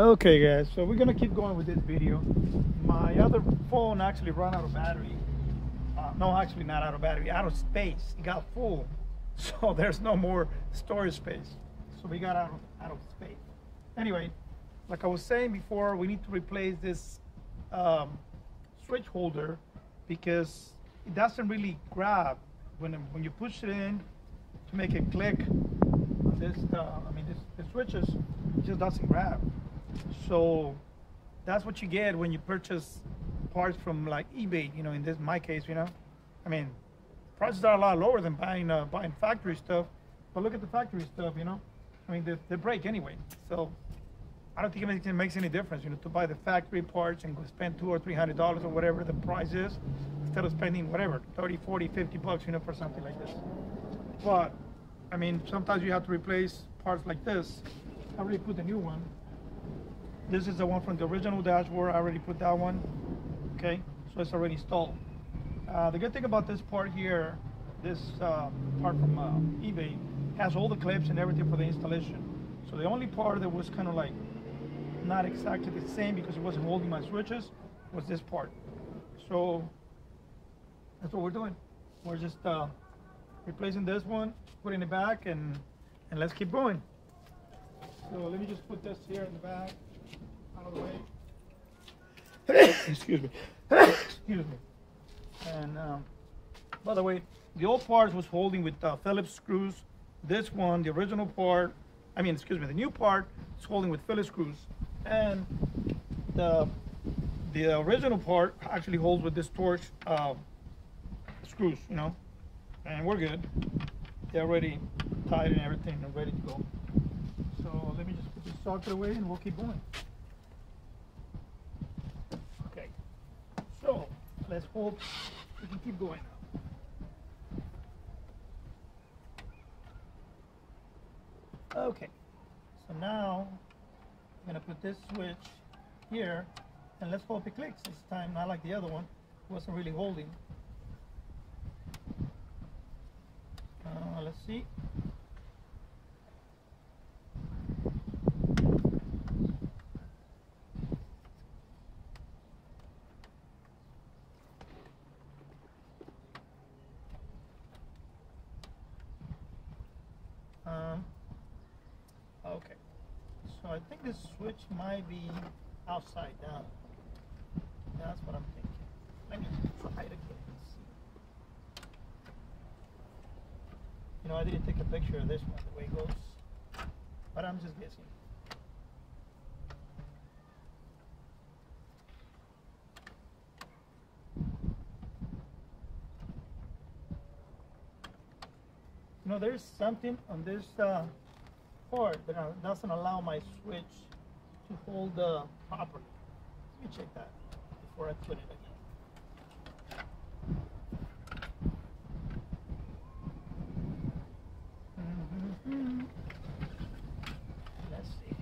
Okay guys, so we're gonna keep going with this video. My other phone actually ran out of battery. No, actually not out of battery, out of space. It got full, so there's no more storage space. So we got out of space. Anyway, like I was saying before, we need to replace this switch holder because it doesn't really grab when you push it in to make it click. This the switches, it just doesn't grab. So that's what you get when you purchase parts from like eBay. You know, in my case, I mean, prices are a lot lower than buying factory stuff. But look at the factory stuff. I mean, they break anyway. So I don't think it makes any difference. To buy the factory parts and go spend $200 or $300 or whatever the price is, instead of spending whatever 30, 40, 50 bucks, for something like this. But I mean, sometimes you have to replace parts like this. I already put the new one. This is the one from the original dashboard. I already put that one. Okay, so it's already installed. The good thing about this part here, this part from eBay, has all the clips and everything for the installation. So the only part that was kind of like not exactly the same because it wasn't holding my switches was this part. So that's what we're doing. We're just replacing this one, putting it back, and let's keep going. So let me just put this here in the back, out of the way. Excuse me. Excuse me. And by the way, the old part was holding with Phillips screws. This one, the original part, the new part is holding with Phillips screws. And the original part actually holds with this torch screws, and we're good. They're already tied and everything and ready to go. So let me just put this socket away and we'll keep going. Okay, so let's hope we can keep going now. Okay, so now I'm gonna put this switch here and let's hope it clicks this time, not like the other one. It wasn't really holding. Let's see. Okay, so I think this switch might be upside down. That's what I'm thinking. Let me try it again and see. I didn't take a picture of this one, the way it goes, but I'm just guessing. There's something on this part that doesn't allow my switch to hold properly. Let me check that before I put it again. Let's see.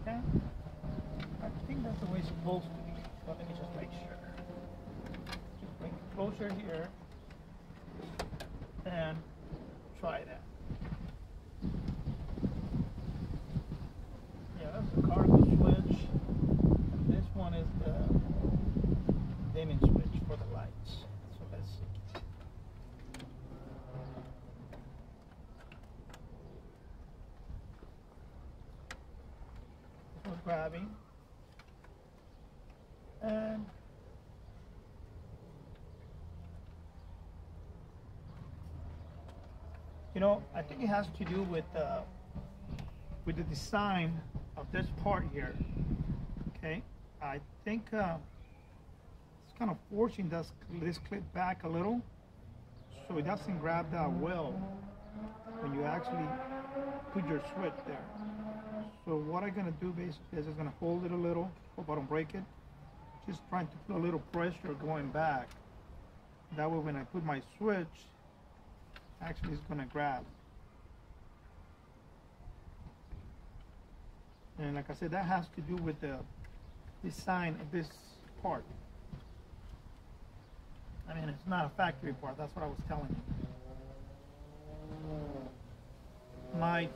Okay. I think that's the way it's supposed to be. But let me just make sure. Just bring it closer here and try that. That's the cargo switch, and this one is the dimming switch for the lights. So let's see. This one's grabbing, and I think it has to do with the design of this part here. Okay, I think it's kind of forcing this clip back a little so it doesn't grab that well when you actually put your switch there. So what I'm gonna do basically is I'm gonna hold it a little, hope I don't break it, just trying to put a little pressure going back. That way when I put my switch, actually it's gonna grab. And like I said, that has to do with the design of this part. I mean, it's not a factory part. That's what I was telling you. Might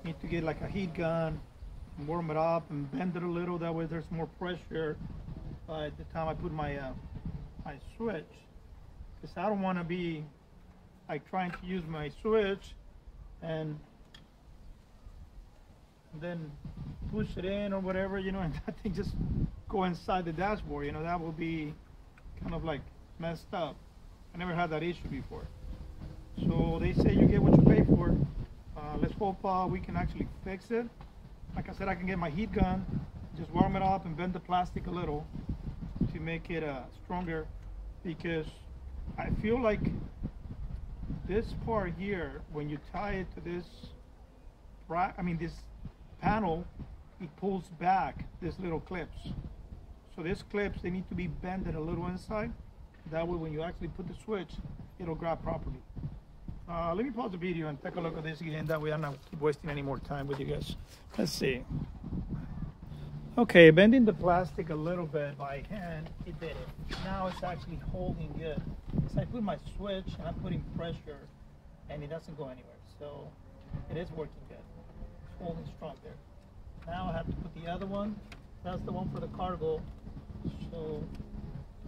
need to get like a heat gun, and warm it up, and bend it a little. That way, there's more pressure by the time I put my my switch. Because I don't want to be like trying to use my switch and then push it in or whatever, you know, and that thing just go inside the dashboard. You know, that will be kind of like messed up. I never had that issue before. So they say you get what you pay for. Let's hope we can actually fix it. Like I said, I can get my heat gun, just warm it up and bend the plastic a little to make it stronger, because I feel like this part here, when you tie it to this, this panel, it pulls back these little clips. So these clips, they need to be bended a little inside. That way, when you actually put the switch, it'll grab properly. Let me pause the video and take a look at this again. That way I'm not keep wasting any more time with you guys. Let's see. Okay, bending the plastic a little bit by hand, it did it. Now it's actually holding good. So I put my switch and I'm putting pressure and it doesn't go anywhere. So it is working good. It's holding strong there. Now I have to put the other one. That's the one for the cargo. So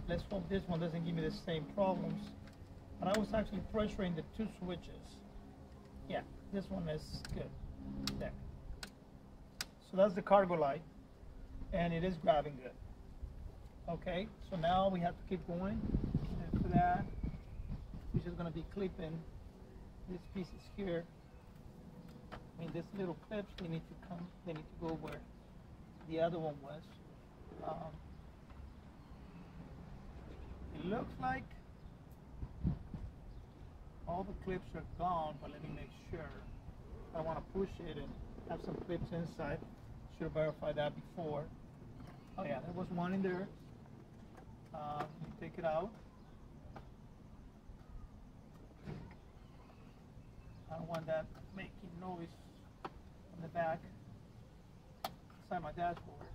let's hope this one doesn't give me the same problems. But I was actually pressuring the two switches. Yeah, this one is good. There. So that's the cargo light, and it is grabbing good. Okay, so now we have to keep going. And for that, we're just going to be clipping these pieces here. I mean, these little clips, they need to go where the other one was. It looks like all the clips are gone, but let me make sure. I want to push it and have some clips inside. Should have verified that before. Oh yeah, there was one in there. You take it out. I don't want that making noise on the back inside my dashboard.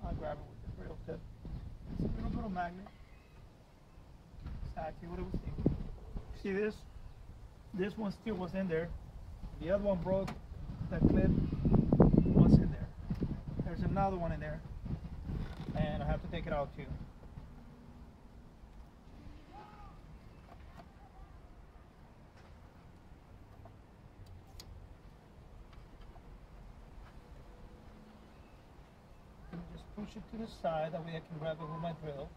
I'll grab it with the drill tip. It's a little magnet. Exactly what it was thinking. See this? This one still was in there. The other one broke. That clip was in there. There's another one in there. And I have to take it out too. Just push it to the side, that way I can grab it with my drill.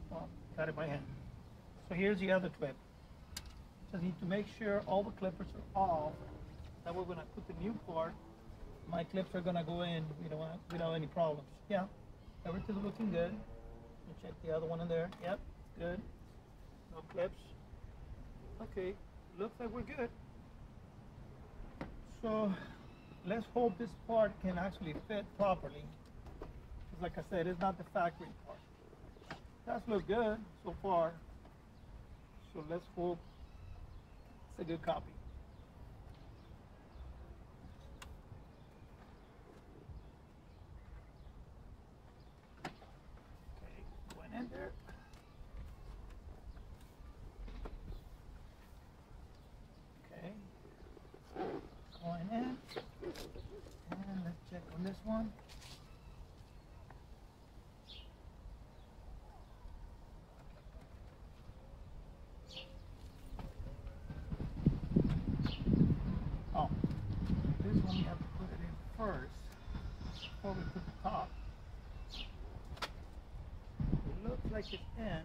Well, got it by hand. So here's the other clip. Just need to make sure all the clippers are off. That way when I put the new part, my clips are gonna go in without any problems. Yeah, everything's looking good. Check the other one in there. Yep, good. No clips. Okay, looks like we're good. So let's hope this part can actually fit properly. Because like I said, it's not the factory part. That's look good so far. So let's hope it's a good copy. Okay, going in there. Going in, and let's check on this one. Oh, this one we have to put it in first before we put the top. It looks like it's in.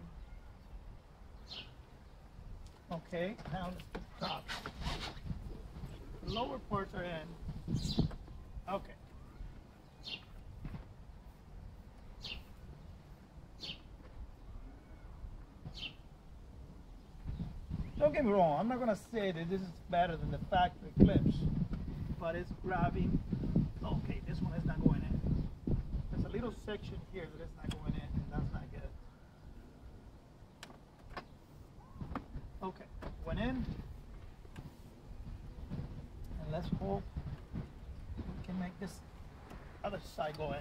Okay, now let's put the top. The lower parts are in. Okay. Don't get me wrong, I'm not going to say that this is better than the factory clips, but it's grabbing. Okay, this one is not going in. There's a little section here that is not going in, and that's not good. Okay, went in. And let's hope we can make this other side go in.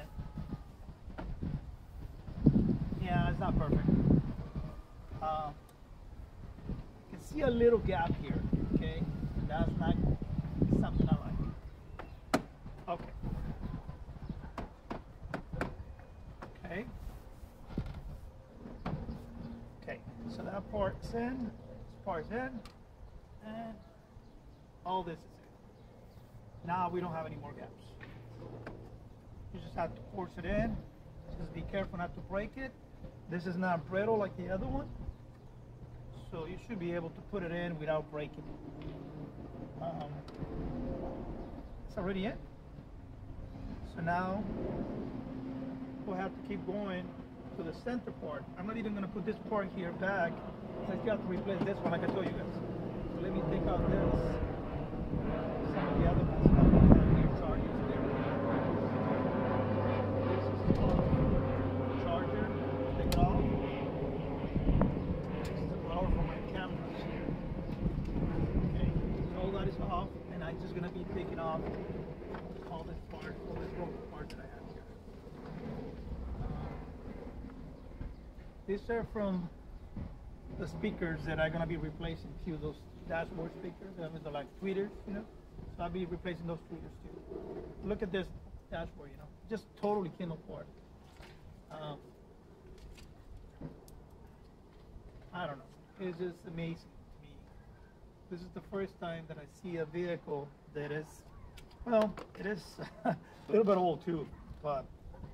Yeah, it's not perfect. You can see a little gap here, okay? That's not something I like. Okay. Okay. Okay, so that part's in, this part's in, and all this is in. Now we don't have any more gaps. You just have to force it in. Just be careful not to break it. This is not brittle like the other one, so you should be able to put it in without breaking it. It's already in. So now we'll have to keep going to the center part. I'm not even going to put this part here back, because I still have to replace this one like I told you guys. So let me take out this. Some of the other ones here, chargers there. This is the charger. Take it off. This is the blower for my cameras here. Okay, so all that is off, and I'm just going to be taking off all this part, all this broken part that I have here. These are from the speakers that I'm going to be replacing. A few of those dashboard speakers. They're like tweeters, you know. So I'll be replacing those tweeters too. Look at this dashboard, you know. Just totally came apart. I don't know. It's just amazing to me. This is the first time that I see a vehicle that is, well, it is a little bit old too, but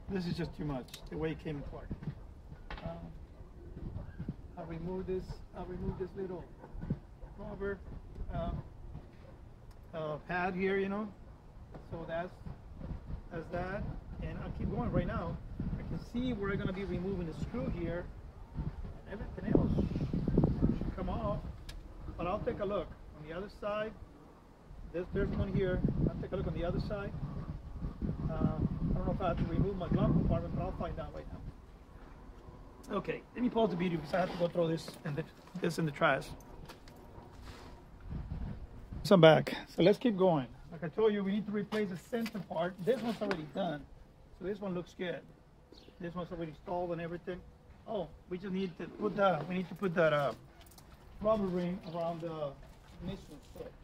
this is just too much, the way it came apart. I'll remove this little rubber pad here, you know. So that's that, and I'll keep going right now. I can see we're going to be removing the screw here, and everything else should come off. But I'll take a look on the other side. There's one here. I'll take a look on the other side. I don't know if I have to remove my glove compartment, but I'll find out right now. Okay, let me pause the video because I have to go throw this in the trash. So I'm back. So let's keep going. Like I told you, we need to replace the center part. This one's already done, so this one looks good. This one's already installed and everything. Oh, we just need to put that. We need to put that rubber ring around the ignition switch.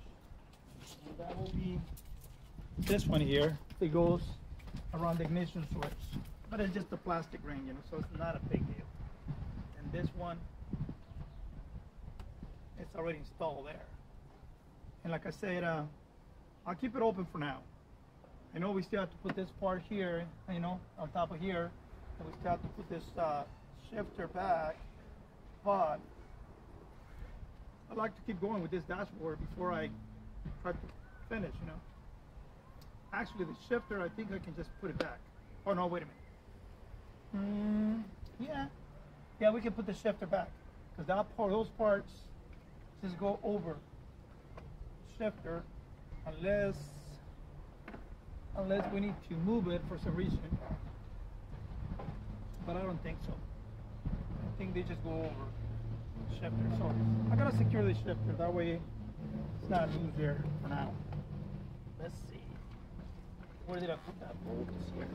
And that will be this one here. It goes around the ignition switch, but it's just a plastic ring, you know, so it's not a big deal. And this one, it's already installed there. And like I said, I'll keep it open for now. I know we still have to put this part here, you know, on top of here, and we still have to put this shifter back, but I'd like to keep going with this dashboard before I try to finish, you know. Actually, the shifter, I think I can just put it back. Oh no, wait a minute. Yeah, we can put the shifter back, because that part, those parts, just go over the shifter, unless we need to move it for some reason. But I don't think so. I think they just go over the shifter. So I gotta secure the shifter. That way, it's not loose there for now. Let's see. Where did I put that bolt? It's here.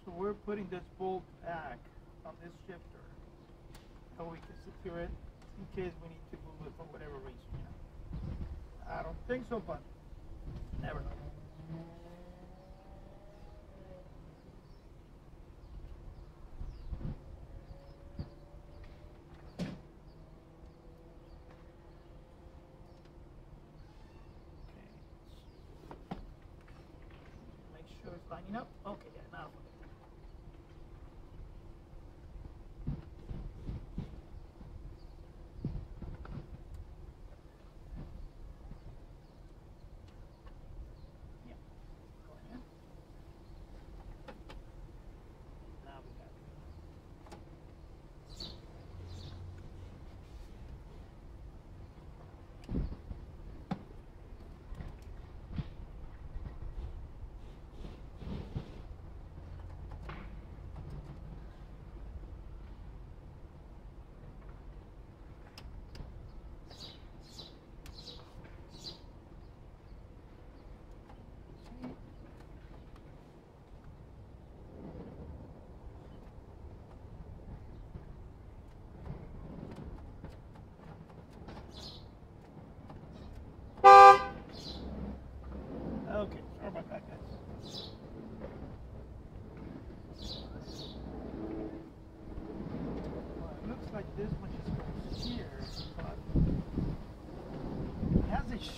So we're putting this bolt back on this shifter, so we can secure it in case we need to move it for whatever reason. You know? I don't think so, but never know. Make sure it's lining up. Okay, yeah, now.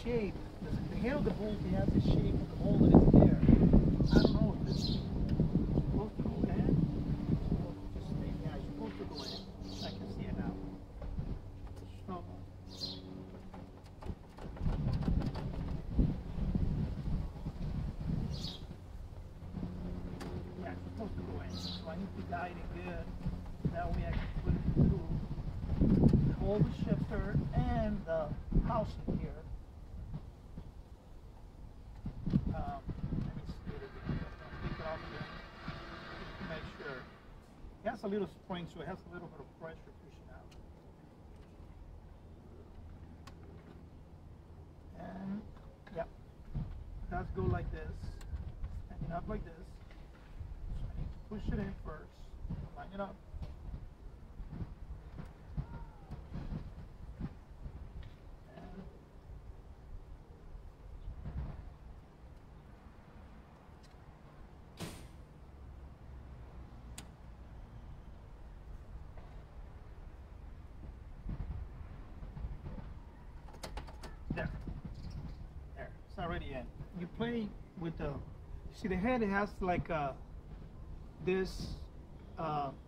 shape. The head of the bolt, it has the shape of the hole that is there. I don't know if it's supposed to go in or just stay. Yeah, it's supposed to go in. I can see it now. So, yeah, it's supposed to go in. So I need to guide it good. That way I can put it through. Hold the shifter and the housing here. Let me see it again. Take it off again. Just to make sure. It has a little spring, so it has a little bit of pressure pushing out. And yeah, it does go like this, standing up like this. So I need to push it in first, line it up. There, it's already in. You play with the, see the head, it has like this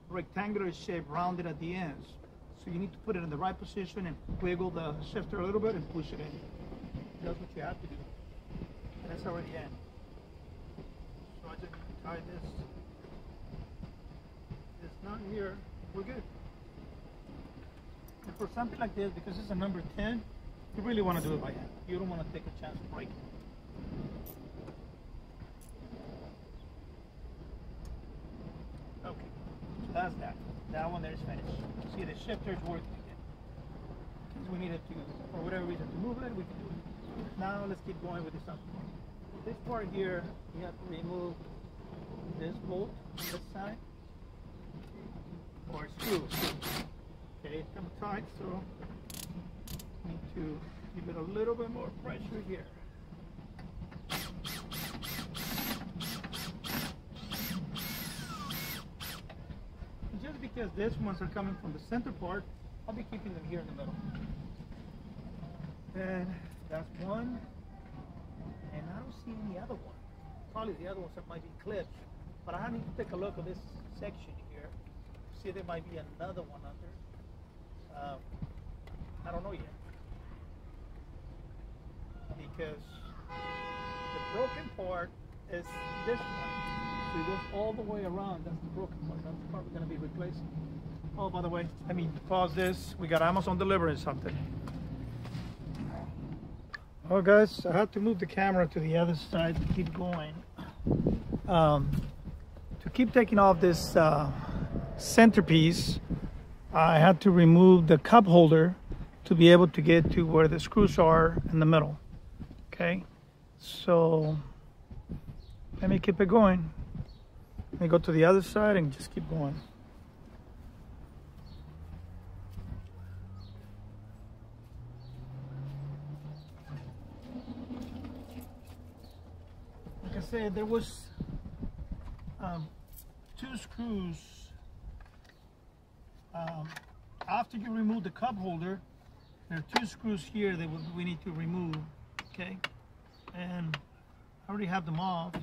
rectangular shape rounded at the ends. So you need to put it in the right position and wiggle the shifter a little bit and push it in. That's what you have to do. And it's already in. So I just tie this. It's not here. We're good. And for something like this, because it's a number 10, you really want to do it by hand. You don't want to take a chance of breaking it. Okay, so that's that. That one there is finished. See, the shifter is working again. If we needed to, for whatever reason, to move it, we can do it. Now let's keep going with this other part. This part here, we have to remove this bolt on this side, or screw. Okay, it's kind of tight, so need to give it a little bit more pressure here. Just because these ones are coming from the center part, I'll be keeping them here in the middle. And that's one. And I don't see any other one. Probably the other ones that might be clipped. But I need to take a look at this section here. See, there might be another one under. I don't know yet. Because the broken part is this one. So it goes all the way around. That's the broken part. That's the part we're going to be replacing. Oh, by the way, let me pause this. We got Amazon delivering something. Oh, guys, I had to move the camera to the other side to keep going. To keep taking off this centerpiece, I had to remove the cup holder to be able to get to where the screws are in the middle. Okay, so let me keep it going. Let me go to the other side and just keep going. Like I said, there was 2 screws. After you remove the cup holder, there are 2 screws here that we need to remove. Okay, and I already have them off.